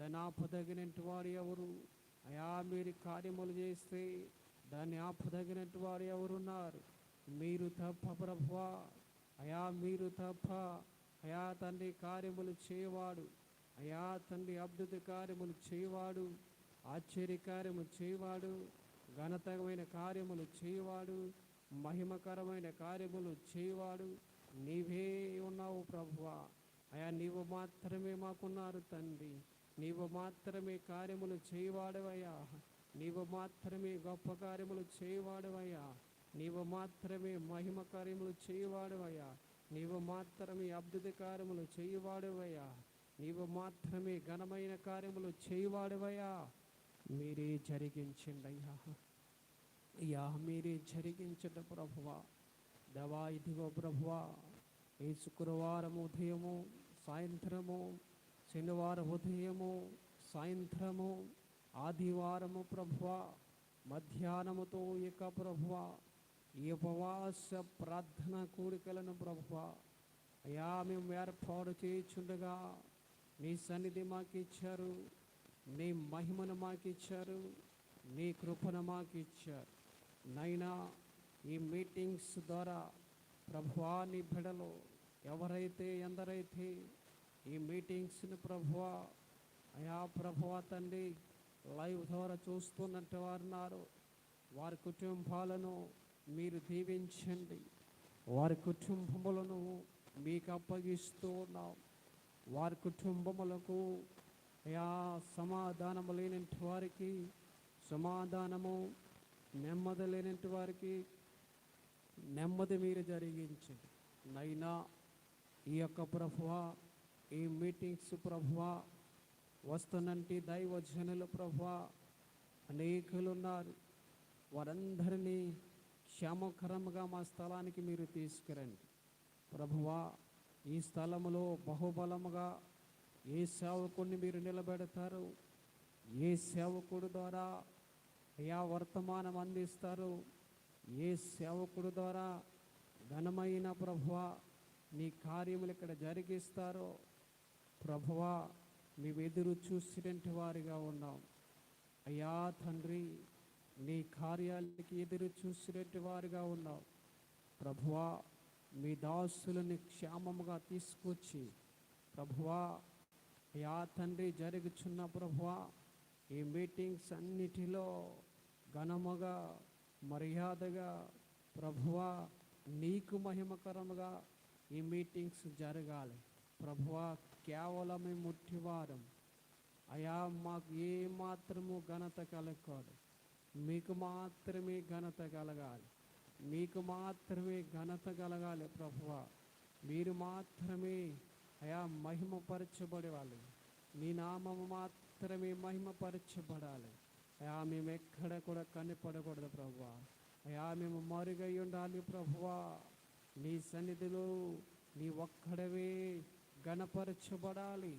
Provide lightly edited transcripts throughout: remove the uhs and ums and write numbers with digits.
దాన్ని ఆపదగినట్టు వారు ఎవరు? అయా మీరు కార్యములు చేస్తే దాన్ని ఆపదగినట్టు వారు ఎవరున్నారు? మీరు తప్ప ప్రభువా, అయా మీరు తప్ప. అయా తండ్రి కార్యములు చేయవాడు, అయా తండ్రి అద్భుత కార్యములు చేయవాడు, ఆశ్చర్య కార్యము చేయవాడు, ఘనతమైన కార్యములు చేయవాడు, మహిమకరమైన కార్యములు చేయవాడు నీవే ఉన్నావు ప్రభువా. అయా నీవు మాత్రమే మాకున్నారు తండ్రి. నీవు మాత్రమే కార్యములు చేయవాడవయ్యా. నీవు మాత్రమే గొప్ప కార్యములు చేయవాడవయ్యా. నీవు మాత్రమే మహిమ కార్యములు చేయవాడవయ్యా. నీవు మాత్రమే అద్భుత కార్యములు చేయవాడవయ్యా. నీవు మాత్రమే ఘనమైన కార్యములు చేయవాడవయ్యా. మీరే జరిగించండి అయ్యా. అయ్యా మీరే జరిగించండి ప్రభువా. దేవా ఇదిగో ప్రభువా, ఈ శుక్రవారం ఉదయము సాయంత్రము, శనివారం ఉదయము సాయంత్రము, ఆదివారము ప్రభువా మధ్యాహ్నముతో ఇక ప్రభువా ఈ ఉపవాస ప్రార్థన కూడికలను ప్రభువా అయా మేము ఏర్పాటు చేయుచుండగా నీ సన్నిధి మాకు ఇచ్చారు, నీ మహిమను మాకు ఇచ్చారు, నీ కృపను మాకు ఇచ్చారు నైనా. ఈ మీటింగ్స్ ద్వారా ప్రభువా నీ బిడ్డలు ఎవరైతే ఎందరైతే ఈ మీటింగ్స్ని ప్రభువా అయా ప్రభువా తండ్రి లైవ్ ద్వారా చూస్తున్నట్టు వారున్నారు, వారి కుటుంబాలను మీరు దీవించండి. వారి కుటుంబములను మీకు అప్పగిస్తూ ఉన్నాం. వారి కుటుంబములకు అయా సమాధానము లేనటువంటి వారికి సమాధానము, నెమ్మది లేనటువంటి వారికి నెమ్మది మీరు జరిగించండి నైనా. ఈ యొక్క ప్రభువా ఈ మీటింగ్స్ ప్రభువా వస్తున్నట్టి దైవజనులు ప్రభువా అనేకులు ఉన్నారు. వారందరినీ క్షేమకరంగా మా స్థలానికి మీరు తీసుకురండి ప్రభువా. ఈ స్థలములో బహుబలముగా ఏ సేవకుడిని మీరు నిలబెడతారు, ఏ సేవకుడు ద్వారా అయా వర్తమానం అందిస్తారు, ఏ సేవకుడు ద్వారా ఘనమైన ప్రభువా నీ కార్యములు ఇక్కడ జరిగిస్తారో ప్రభువా మేము ఎదురు చూసినటువంటి వారిగా ఉన్నాం అయ్యా తండ్రి. నీ కార్యాలకి ఎదురు చూసినటువంటి వారిగా ఉన్నాం ప్రభువా. మీ దాసులని క్షేమముగా తీసుకొచ్చి ప్రభువా అయ్యా తండ్రి జరుగుచున్న ప్రభువా ఈ మీటింగ్స్ అన్నిటిలో ఘనముగా మర్యాదగా ప్రభువా నీకు మహిమకరముగా ఈ మీటింగ్స్ జరగాలి ప్రభువా. కేవలమే ముట్టివారం అయా మాకు ఏ మాత్రము ఘనత కలగకూడదు, మీకు మాత్రమే ఘనత కలగాలి, మీకు మాత్రమే ఘనత కలగాలి ప్రభువా. మీరు మాత్రమే అయా మహిమపరచబడేవాళ్ళు, నీ నామము మాత్రమే మహిమపరచబడాలి అయా. మేము ఎక్కడ కూడా కనిపడకూడదు ప్రభువా. అయా మేము మరుగై ఉండాలి ప్రభువా. నీ సన్నిధిలో నీ ఒక్కడవే గణపరచబడాలి.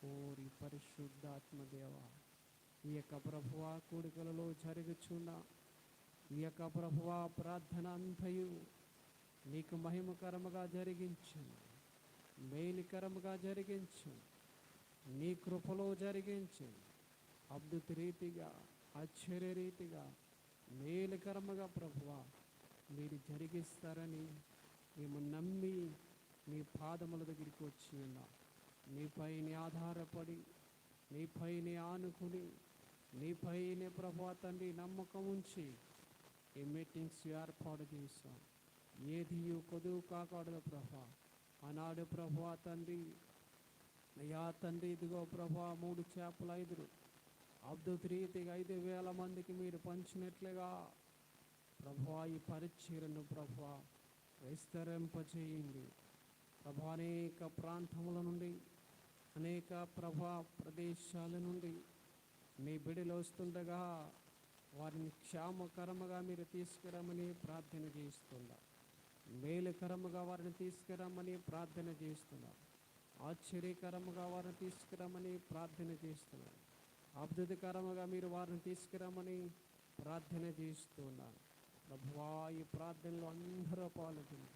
ఓరి పరిశుద్ధాత్మదేవ, ఈ యొక్క ప్రభువా కూడికలలో జరుగుచున్న ఈ యొక్క ప్రభువా ప్రార్థన అంతయు నీకు మహిమకరముగా జరిగించు, మేలుకరముగా జరిగించు, నీ కృపలో జరిగించు. అద్భుత రీతిగా ఆశ్చర్య రీతిగా మేలుకరముగా ప్రభువా మీరు జరిగిస్తారని మేము నమ్మి నీ పాదముల దగ్గరికి వచ్చి ఉన్నాం. నీపైనే ఆధారపడి, నీపైనే ఆనుకుని, నీపైనే ప్రభువా తండ్రి నమ్మకం ఉంచి ఈ మీటింగ్స్ ఏర్పాటు చేశాం. ఏది కొదువు కాకూడదు ప్రభా. ఆనాడు ప్రభువా తండ్రి అయ్యా తండ్రి ఇదిగో ప్రభా 3 చేపలు 5 అద్భుత రీతిగా 5,000 మందికి మీరు పంచినట్లుగా ప్రభువా ఈ పరిచర్యను ప్రభువా విస్తరింపచేయండి ప్రభా. అనేక ప్రాంతముల నుండి, అనేక ప్రభా ప్రదేశాల నుండి మీ బిడ్డలు వస్తుండగా వారిని క్షేమకరముగా మీరు తీసుకురమ్మని ప్రార్థన చేస్తున్నా. మేలుకరముగా వారిని తీసుకురమ్మని ప్రార్థన చేస్తున్నా. ఆశ్చర్యకరముగా వారిని తీసుకురమ్మని ప్రార్థన చేస్తున్నాను. అద్భుతకరముగా మీరు వారిని తీసుకురమ్మని ప్రార్థన చేస్తున్నాను ప్రభువా. ఈ ప్రార్థనలో అందరూ పాల్గొని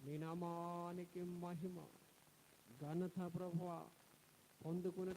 మీ నామానికి మహిమ ఘనత ప్రభువా పొందుకునే